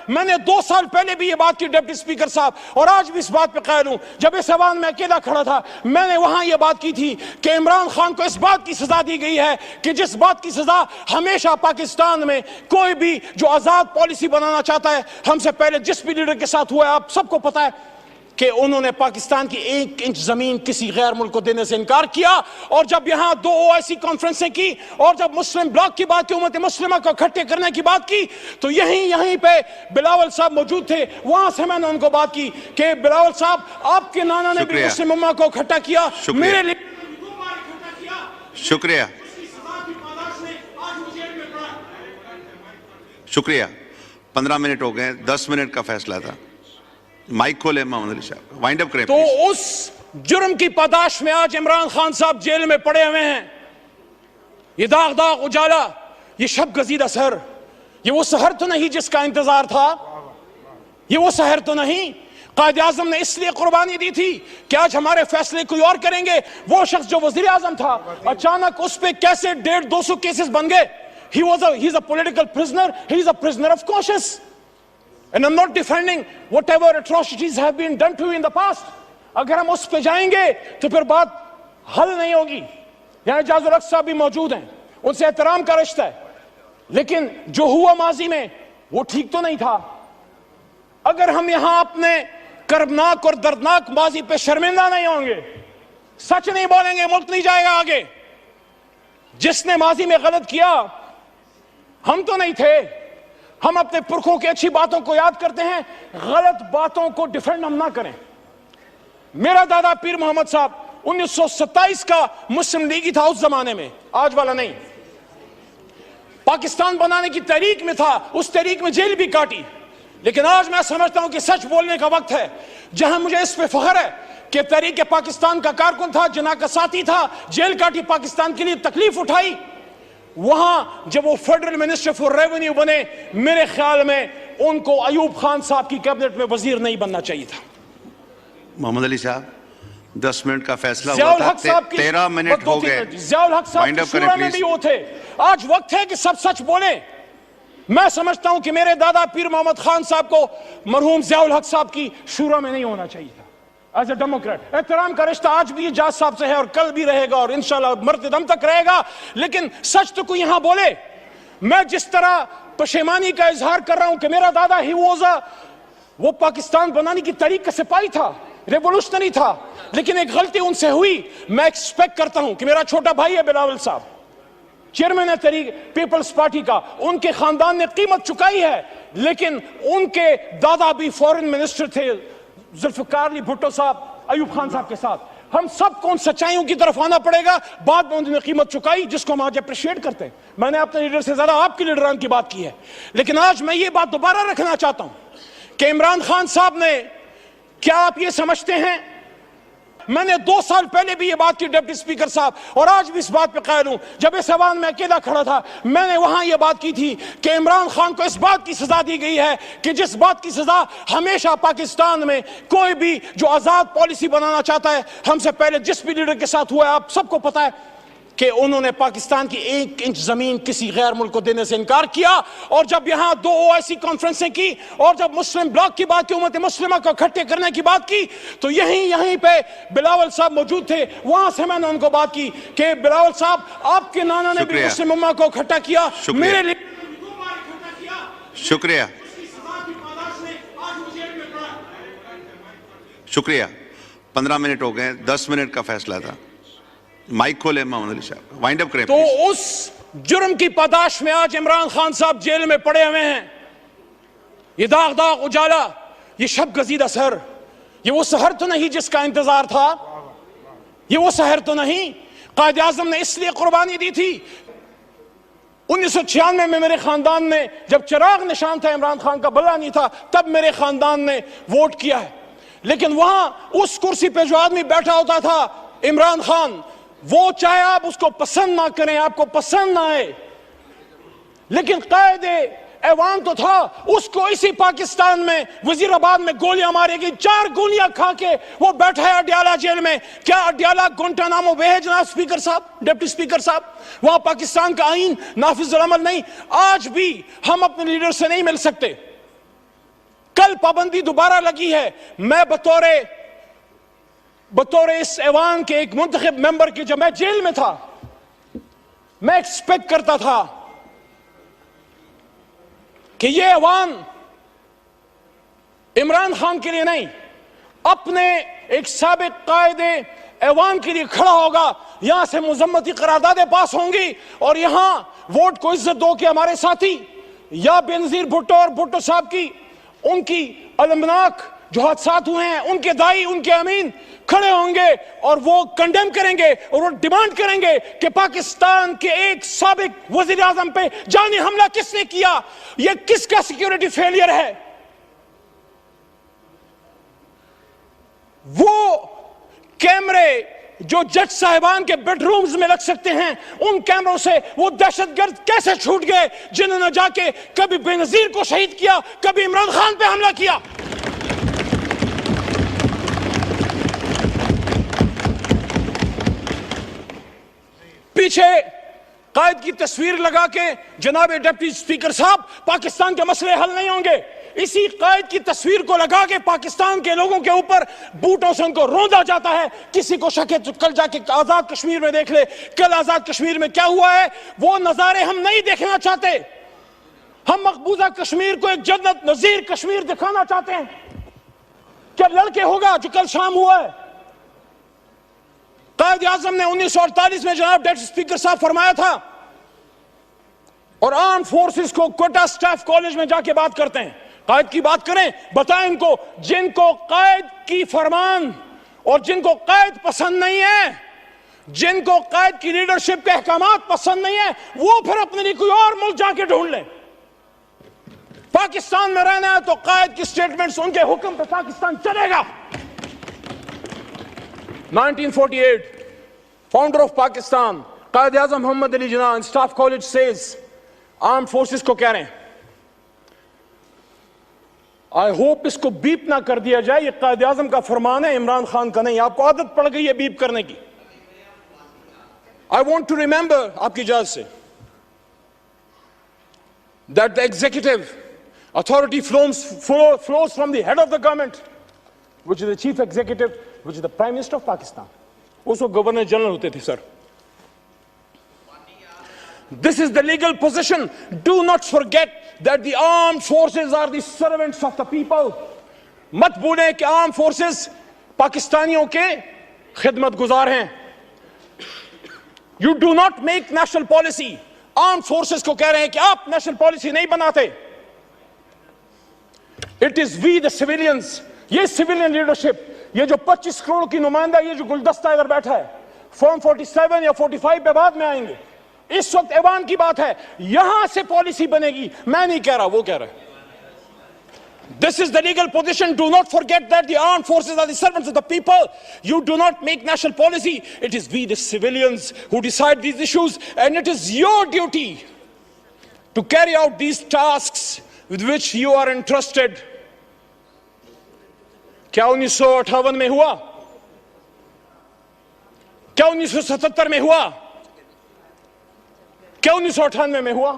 मैंने 2 साल पहले भी ये बात की डिप्टी स्पीकर साहब, और आज भी इस बात पे कायल हूं। जब इस ऐवान में अकेला खड़ा था, मैंने वहां ये बात की थी कि इमरान खान को इस बात की सजा दी गई है कि जिस बात की सजा हमेशा पाकिस्तान में कोई भी जो आजाद पॉलिसी बनाना चाहता है, हमसे पहले जिस भी लीडर के साथ हुआ है, आप सबको पता है कि उन्होंने पाकिस्तान की 1 इंच जमीन किसी गैर मुल्क को देने से इनकार किया। और जब यहां 2 OIC कॉन्फ्रेंसें की और जब मुस्लिम ब्लॉक की बात की, उम्मत मुस्लिमा को इकट्ठे करने की बात की, तो यहीं पे बिलावल साहब मौजूद थे। वहां से मैंने उनको बात की कि बिलावल साहब, आपके नाना ने भी मुस्लिम उम्मा को इकट्ठा किया, मेरे लिए 2 बार इकट्ठा किया। शुक्रिया, शुक्रिया। 15 मिनट हो गए, 10 मिनट का फैसला था। माइक खोले मोहम्मद अली साहब, वाइंड अप करें। तो उस जुर्म की पादाश में आज इमरान खान साहब जेल में पड़े हुए हैं। ये दाग दाग उजाला, ये शब गजीदा सहर, ये वो सहर तो नहीं जिसका इंतजार था, ये वो सहर तो नहीं। कायद आजम ने इसलिए कुर्बानी दी थी कि आज हमारे फैसले कोई और करेंगे। वो शख्स जो वजीर आजम था, अचानक उस पे कैसे 150-200 केसेस बन गए। He's a political prisoner. He's a prisoner of conscience. And I'm not defending whatever atrocities have been done to you in the past. अगर हम उस पे जाएंगे तो फिर बात हल नहीं होगी। यहाँ इजाजुल हक साहब भी मौजूद हैं, उनसे एहतराम का रिश्ता है, लेकिन जो हुआ माजी में वो ठीक तो नहीं था। अगर हम यहाँ अपने कर्बनाक और दर्दनाक माजी पे शर्मिंदा नहीं होंगे, सच नहीं बोलेंगे, मुल्क नहीं जाएगा आगे। जिसने माजी में गलत किया, हम तो नहीं थे। हम अपने पुरखों की अच्छी बातों को याद करते हैं, गलत बातों को डिफेंड हम ना करें। मेरा दादा पीर मोहम्मद साहब 1927 का मुस्लिम लीगी था उस जमाने में, आज वाला नहीं। पाकिस्तान बनाने की तहरीक में था, उस तहरीक में जेल भी काटी। लेकिन आज मैं समझता हूं कि सच बोलने का वक्त है। जहां मुझे इस पे फख्र है कि तहरीक पाकिस्तान का कारकुन था, जना का साथी था, जेल काटी, पाकिस्तान के लिए तकलीफ उठाई। वहां जब वो फेडरल मिनिस्टर फॉर रेवेन्यू बने, मेरे ख्याल में उनको अयूब खान साहब की कैबिनेट में वजीर नहीं बनना चाहिए था। मोहम्मद अली साहब, 10 मिनट का फैसला हुआ था, 13 मिनट हो गए। ज़ियाउल हक साहब शुरा में भी वो थे। आज वक्त है कि सब सच बोले। मैं समझता हूं कि मेरे दादा पीर मोहम्मद खान साहब को मरहूम ज़ियाउल हक साहब की शुरा में नहीं होना चाहिए था। एज ए डेमोक्रेट एहतराम का रिश्ता आज भी एजाज साहब से है और कल भी रहेगा और इंशाल्लाह मरते दम तक रहेगा। लेकिन सच तो कोई यहां बोले। मैं जिस तरह पशेमानी का इजहार कर रहा हूं कि मेरा दादा ही वो पाकिस्तान बनाने की तरीक का सिपाही था, रेवोल्यूशनरी था, लेकिन एक गलती उनसे हुई। मैं एक्सपेक्ट करता हूं कि मेरा छोटा भाई है बिलावल साहब, चेयरमैन है तहरीक पीपल्स पार्टी का, उनके खानदान ने कीमत चुकाई है, लेकिन उनके दादा भी फॉरेन मिनिस्टर थे, जुल्फिकार अली भुट्टो साहब, अयूब खान साहब के साथ। हम सबको उन सच्चाइयों की तरफ आना पड़ेगा। बाद में उन्होंने कीमत चुकाई, जिसको हम आज अप्रिशिएट करते हैं। मैंने अपने लीडर से ज्यादा आपके लीडरान की बात की है, लेकिन आज मैं ये बात दोबारा रखना चाहता हूं कि इमरान खान साहब ने, क्या आप ये समझते हैं, मैंने 2 साल पहले भी ये बात की डिप्टी स्पीकर साहब, और आज भी इस बात पे कायल हूं। जब इस ऐवान में अकेला खड़ा था, मैंने वहां ये बात की थी कि इमरान खान को इस बात की सजा दी गई है कि जिस बात की सजा हमेशा पाकिस्तान में कोई भी जो आजाद पॉलिसी बनाना चाहता है, हमसे पहले जिस भी लीडर के साथ हुआ है, आप सबको पता है कि उन्होंने पाकिस्तान की 1 इंच जमीन किसी गैर मुल्क को देने से इनकार किया। और जब यहां 2 OIC कॉन्फ्रेंसें की और जब मुस्लिम ब्लॉक की बात की, उम्मत मुस्लिमा को इकट्ठे करने की बात की, तो यहीं पे बिलावल साहब मौजूद थे। वहां से मैंने उनको बात की कि बिलावल साहब, आपके नाना ने भी मुस्लिम उम्मा को इकट्ठा किया, मेरे लिए 2 बार इकट्ठा किया। शुक्रिया, शुक्रिया। 15 मिनट हो गए, 10 मिनट का फैसला था। माइक खोले मोहम्मद अली साहब, वाइंड अप करें। तो उस जुर्म की पादाश में आज इमरान खान साहब जेल में पड़े हुए हैं। ये दाग दाग उजाला, ये शब गजीदा सहर, ये वो सहर तो नहीं जिसका इंतजार था, ये वो सहर तो नहीं। कायद आजम ने इसलिए कुर्बानी दी थी। 1996 में मेरे खानदान ने, जब चिराग निशान था, इमरान खान का बल्ला नहीं था, तब मेरे खानदान ने वोट किया है। लेकिन वहां उस कुर्सी पे जो आदमी बैठा होता था, इमरान खान, वो चाहे आप उसको पसंद ना करें, आपको पसंद ना आए, लेकिन कायदे ऐवान तो था। उसको इसी पाकिस्तान में वजीराबाद में गोलियां मारेगी, 4 गोलियां खा के वो बैठा है अडयाला जेल में। क्या अडयाला गुंटानामो वे है जनाब स्पीकर साहब, डिप्टी स्पीकर साहब? वहां पाकिस्तान का आईन नाफिज अमल नहीं। आज भी हम अपने लीडर से नहीं मिल सकते, कल पाबंदी दोबारा लगी है। मैं बतौर इस ऐवान के एक मुंतखब मेंबर के, जब मैं जेल में था, मैं एक्सपेक्ट करता था कि यह ऐवान इमरान खान के लिए नहीं, अपने एक साबिक कायदे ऐवान के लिए खड़ा होगा। यहां से मुजम्मती करारदादें पास होंगी और यहां वोट को इज्जत दो कि हमारे साथी या बेनजीर भुट्टो और भुट्टो साहब की उनकी अलमनाक जो हादसात हुए हैं, उनके दाई, उनके अमीन खड़े होंगे और वो कंडेम करेंगे और वो डिमांड करेंगे कि पाकिस्तान के एक साबिक वजीर आजम पे जानी हमला किसने किया, यह किसका सिक्योरिटी फेलियर है। वो कैमरे जो जज साहिबान के बेडरूम्स में लग सकते हैं, उन कैमरों से वो दहशतगर्द कैसे छूट गए जिन्होंने जाके कभी बेनजीर को शहीद किया, कभी इमरान खान पे हमला किया। पीछे कायद की तस्वीर लगा के जनाब डिप्टी स्पीकर साहब, पाकिस्तान के मसले हल नहीं होंगे। इसी कायद की तस्वीर को लगा के पाकिस्तान के लोगों के ऊपर बूटों से उनको रौंदा जाता है। किसी को शक है तो कल जाके आजाद कश्मीर में देख ले, कल आजाद कश्मीर में क्या हुआ है। वो नजारे हम नहीं देखना चाहते। हम मकबूजा कश्मीर को एक जन्नत नजीर कश्मीर दिखाना चाहते हैं। क्या लड़के होगा जो कल शाम हुआ है। कायद आजम ने 1948 में जनाब डेप्टी स्पीकर साहब फरमाया था, और आर्म फोर्सेस को कोटा स्टाफ कॉलेज में जाके बात करते हैं, कायद की बात करें, बताएं इनको, जिनको कायद की फरमान और जिनको कायद पसंद नहीं है, जिनको कायद की लीडरशिप के अहकामात पसंद नहीं है, वो फिर अपने लिए कोई और मुल्क जाके ढूंढ लें। पाकिस्तान में रहना है तो कायद की स्टेटमेंट्स, उनके हुक्म पे पाकिस्तान चलेगा। 1948, founder of Pakistan Quaid Azam Mohammad Ali Jinnah staff college says, arm forces को कह रहे हैं, आई होप इसको बीप ना कर दिया जाए, ये कायद आजम का फरमान है, इमरान खान का नहीं। आपको आदत पड़ गई है बीप करने की। आई वॉन्ट टू रिमेंबर आपकी इजाजत से that the executive authority flows from the head of the government, which is the chief executive, which is the Prime Minister of Pakistan. उसको गवर्नर जनरल होते थे sir. This is the legal position. Do not forget that the armed forces are the servants of the people. मत भूलें कि arm forces पाकिस्तानियों के खिदमत गुजार हैं। You do not make national policy. Arm forces को कह रहे हैं कि आप नेशनल पॉलिसी नहीं बनाते। It is we the civilians, ये सिविलियन लीडरशिप, ये जो 25 करोड़ की नुमाइंदा, ये जो गुलदस्ता इधर बैठा है, फॉर्म 47 या 45 पे बाद में आएंगे। इस वक्त ऐवान की बात है, यहां से पॉलिसी बनेगी। मैं नहीं कह रहा, वो कह रहा है। This is the legal position. Do not forget that the armed forces are the servants of the people. You do not make national policy. It is we, the civilians, who decide these issues, and it is your duty to carry out these tasks with which you are entrusted. क्या 1958 में हुआ? क्या 1977 में हुआ? क्या 1998 में हुआ?